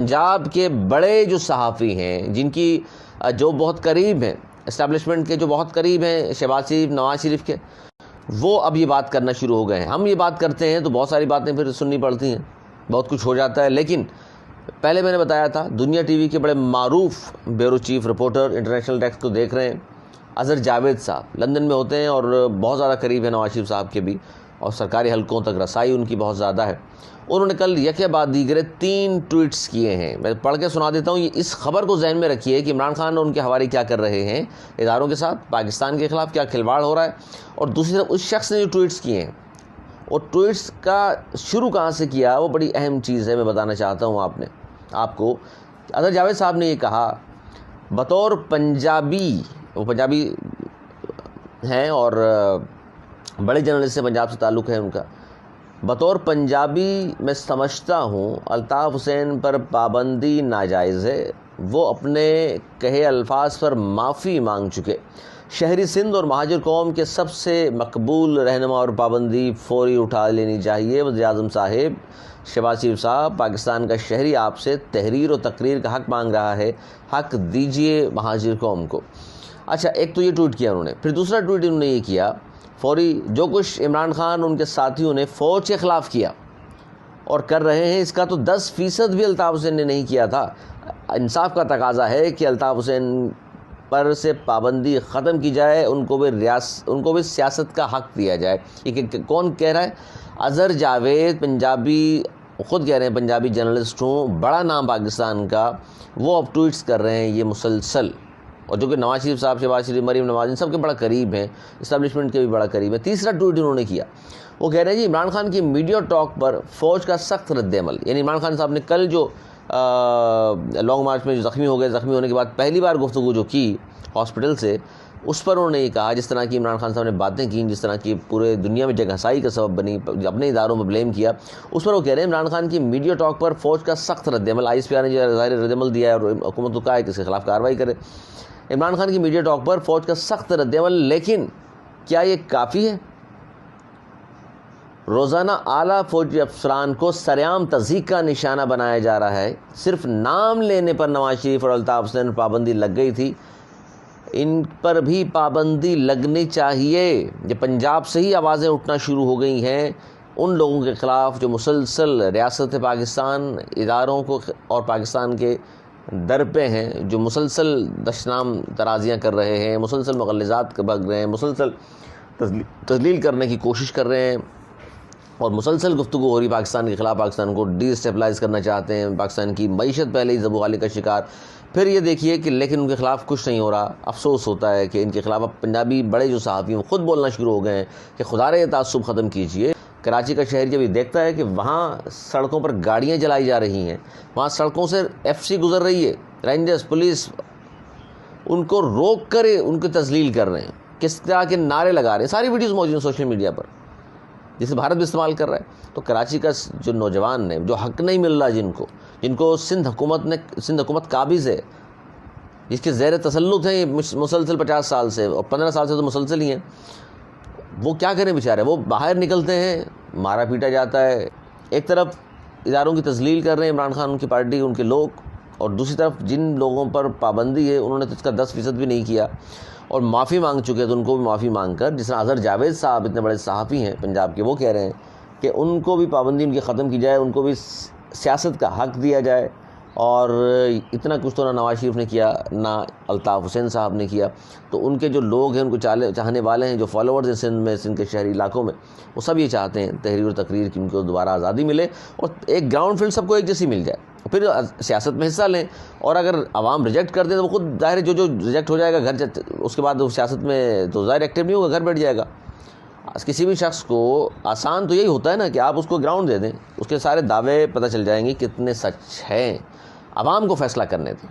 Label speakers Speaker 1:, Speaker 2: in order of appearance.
Speaker 1: پنجاب کے بڑے جو صحافی ہیں، جن کی جو بہت قریب ہیں اسٹیبلشمنٹ کے، جو بہت قریب ہیں شہباز شریف، نواز شریف کے، وہ اب یہ بات کرنا شروع ہو گئے ہیں. ہم یہ بات کرتے ہیں تو بہت ساری باتیں پھر سننی پڑتی ہیں، بہت کچھ ہو جاتا ہے. لیکن پہلے میں نے بتایا تھا دنیا ٹی وی کے بڑے معروف bureau chief reporter international desk کو دیکھ رہے ہیں، اظہر جاوید صاحب لندن میں ہوتے ہیں اور بہت زیادہ قریب ہے نواز شریف صاحب کے بھی، اور سرکاری حلقوں تک رسائی ان کی بہت زیادہ ہے. انہوں نے کل یکے بعد دیگرے 3 ٹویٹس کیے ہیں. میں پڑھ کے سنا دیتا ہوں. یہ اس خبر کو ذہن میں رکھیے کہ عمران خان اور ان کے حوالے کیا کر رہے ہیں اداروں کے ساتھ، پاکستان کے خلاف کیا کھلواڑ ہو رہا ہے، اور دوسری طرف اس شخص نے جو ٹویٹس کیے ہیں، اور ٹویٹس کا شروع کہاں سے کیا، وہ بڑی اہم چیز ہے. میں بتانا چاہتا ہوں آپ کو. اظہر جاوید صاحب نے یہ کہا بطور پنجابی، وہ پنجابی ہیں اور بڑے جرنلسٹ سے پنجاب سے تعلق ہے ان کا، بطور پنجابی میں سمجھتا ہوں الطاف حسین پر پابندی ناجائز ہے. وہ اپنے کہے الفاظ پر معافی مانگ چکے. شہری سندھ اور مہاجر قوم کے سب سے مقبول رہنما اور پابندی فوری اٹھا لینی چاہیے. وزیر اعظم صاحب شہباز شریف صاحب، پاکستان کا شہری آپ سے تحریر و تقریر کا حق مانگ رہا ہے، حق دیجئے مہاجر قوم کو. اچھا، ایک تو یہ ٹویٹ کیا انہوں نے. پھر دوسرا ٹویٹ انہوں نے یہ کیا، فوری جو کچھ عمران خان ان کے ساتھیوں نے فوج کے خلاف کیا اور کر رہے ہیں، اس کا تو 10% بھی الطاف حسین نے نہیں کیا تھا. انصاف کا تقاضا ہے کہ الطاف حسین پر سے پابندی ختم کی جائے، ان کو بھی سیاست کا حق دیا جائے. یہ کون کہہ رہا ہے؟ اظہر جاوید، پنجابی، خود کہہ رہے ہیں پنجابی جرنلسٹ ہوں، بڑا نام پاکستان کا، وہ اب ٹویٹس کر رہے ہیں یہ مسلسل، اور جو کہ نواز شریف صاحب، شہباز شریف، مریم نواز، ان سب کے بڑا قریب ہیں، اسٹیبلشمنٹ کے بھی بڑا قریب ہیں. تیسرا ٹویٹ انہوں نے کیا، وہ کہہ رہے ہیں جی عمران خان کی میڈیا ٹاک پر فوج کا سخت رد عمل. یعنی عمران خان صاحب نے کل جو لانگ مارچ میں جو زخمی ہو گئے، زخمی ہونے کے بعد پہلی بار گفتگو جو کی ہاسپٹل سے، اس پر انہوں نے یہ کہا، جس طرح کی عمران خان صاحب نے باتیں کیں، جس طرح کی پورے دنیا میں جگ ہنسائی کا سبب بنی، اپنے اداروں میں بلیم کیا، اس پر وہ کہہ رہے ہیں عمران خان کی میڈیا ٹاک پر فوج کا سخت رد عمل. آئی ایس پی آر نے جو ظاہر رد عمل دیا ہے اور حکومت کو کہا ہے کہ اس کے خلاف کارروائی کرے. عمران خان کی میڈیا ٹاک پر فوج کا سخت رد عمل، لیکن کیا یہ کافی ہے؟ روزانہ اعلیٰ فوجی افسران کو سرعام تضحیک کا نشانہ بنایا جا رہا ہے. صرف نام لینے پر نواز شریف اور الطاف حسین پر پابندی لگ گئی تھی، ان پر بھی پابندی لگنی چاہیے. یہ پنجاب سے ہی آوازیں اٹھنا شروع ہو گئی ہیں ان لوگوں کے خلاف جو مسلسل ریاست پاکستان، اداروں کو اور پاکستان کے در پہ ہیں، جو مسلسل دشنام ترازیاں کر رہے ہیں، مسلسل مغلظات بھگ رہے ہیں، مسلسل تذلیل کرنے کی کوشش کر رہے ہیں، اور مسلسل گفتگو ہو رہی پاکستان کے خلاف، پاکستان کو ڈی اسٹیبلائز کرنا چاہتے ہیں، پاکستان کی معیشت پہلے ہی زبوغالی کا شکار. پھر یہ دیکھیے کہ لیکن ان کے خلاف کچھ نہیں ہو رہا. افسوس ہوتا ہے کہ ان کے خلاف اب پنجابی بڑے جو صحافی ہیں خود بولنا شروع ہو گئے ہیں کہ خدا رے یہ تعصب ختم کیجیے. کراچی کا شہری جب یہ دیکھتا ہے کہ وہاں سڑکوں پر گاڑیاں جلائی جا رہی ہیں، وہاں سڑکوں سے FC گزر رہی ہے، رینجرز، پولیس ان کو روک کر ان کو تذلیل کر رہے ہیں، کس طرح کے نعرے لگا رہے ہیں، ساری ویڈیوز موجود ہیں سوشل میڈیا پر، جسے بھارت بھی استعمال کر رہا ہے. تو کراچی کا جو نوجوان نے، جو حق نہیں مل رہا، جن کو سندھ حکومت قابض ہے، جس کے زیر تسلط ہیں یہ مسلسل 50 سال سے، اور 15 سال سے تو مسلسل ہی ہیں، وہ کیا کریں بیچارے؟ وہ باہر نکلتے ہیں، مارا پیٹا جاتا ہے. ایک طرف اداروں کی تذلیل کر رہے ہیں عمران خان، ان کی پارٹی، ان کے لوگ، اور دوسری طرف جن لوگوں پر پابندی ہے انہوں نے تو اس کا 10% بھی نہیں کیا اور معافی مانگ چکے. تو ان کو بھی معافی مانگ کر، جس طرح اظہر جاوید صاحب اتنے بڑے صحافی ہیں پنجاب کے، وہ کہہ رہے ہیں کہ ان کو بھی پابندی ان کی ختم کی جائے، ان کو بھی سیاست کا حق دیا جائے. اور اتنا کچھ تو نہ نواز شریف نے کیا، نہ الطاف حسین صاحب نے کیا. تو ان کے جو لوگ ہیں، ان کو چاہنے والے ہیں، جو فالوورز ہیں سندھ میں، سندھ کے شہری علاقوں میں، وہ سب یہ چاہتے ہیں تحریر و تقریر کی ان کو دوبارہ آزادی ملے اور ایک گراؤنڈ فیلڈ سب کو ایک جیسی مل جائے، پھر سیاست میں حصہ لیں. اور اگر عوام ریجیکٹ کر دیں تو وہ خود ظاہر ہے جو ریجیکٹ ہو جائے گا گھر، اس کے بعد وہ سیاست میں تو ظاہر ایکٹیو نہیں ہوگا، گھر بیٹھ جائے گا. کسی بھی شخص کو آسان تو یہی ہوتا ہے نا کہ آپ اس کو گراؤنڈ دے دیں، اس کے سارے دعوے پتہ چل جائیں گے کتنے سچ ہیں. عوام کو فیصلہ کرنے دیں.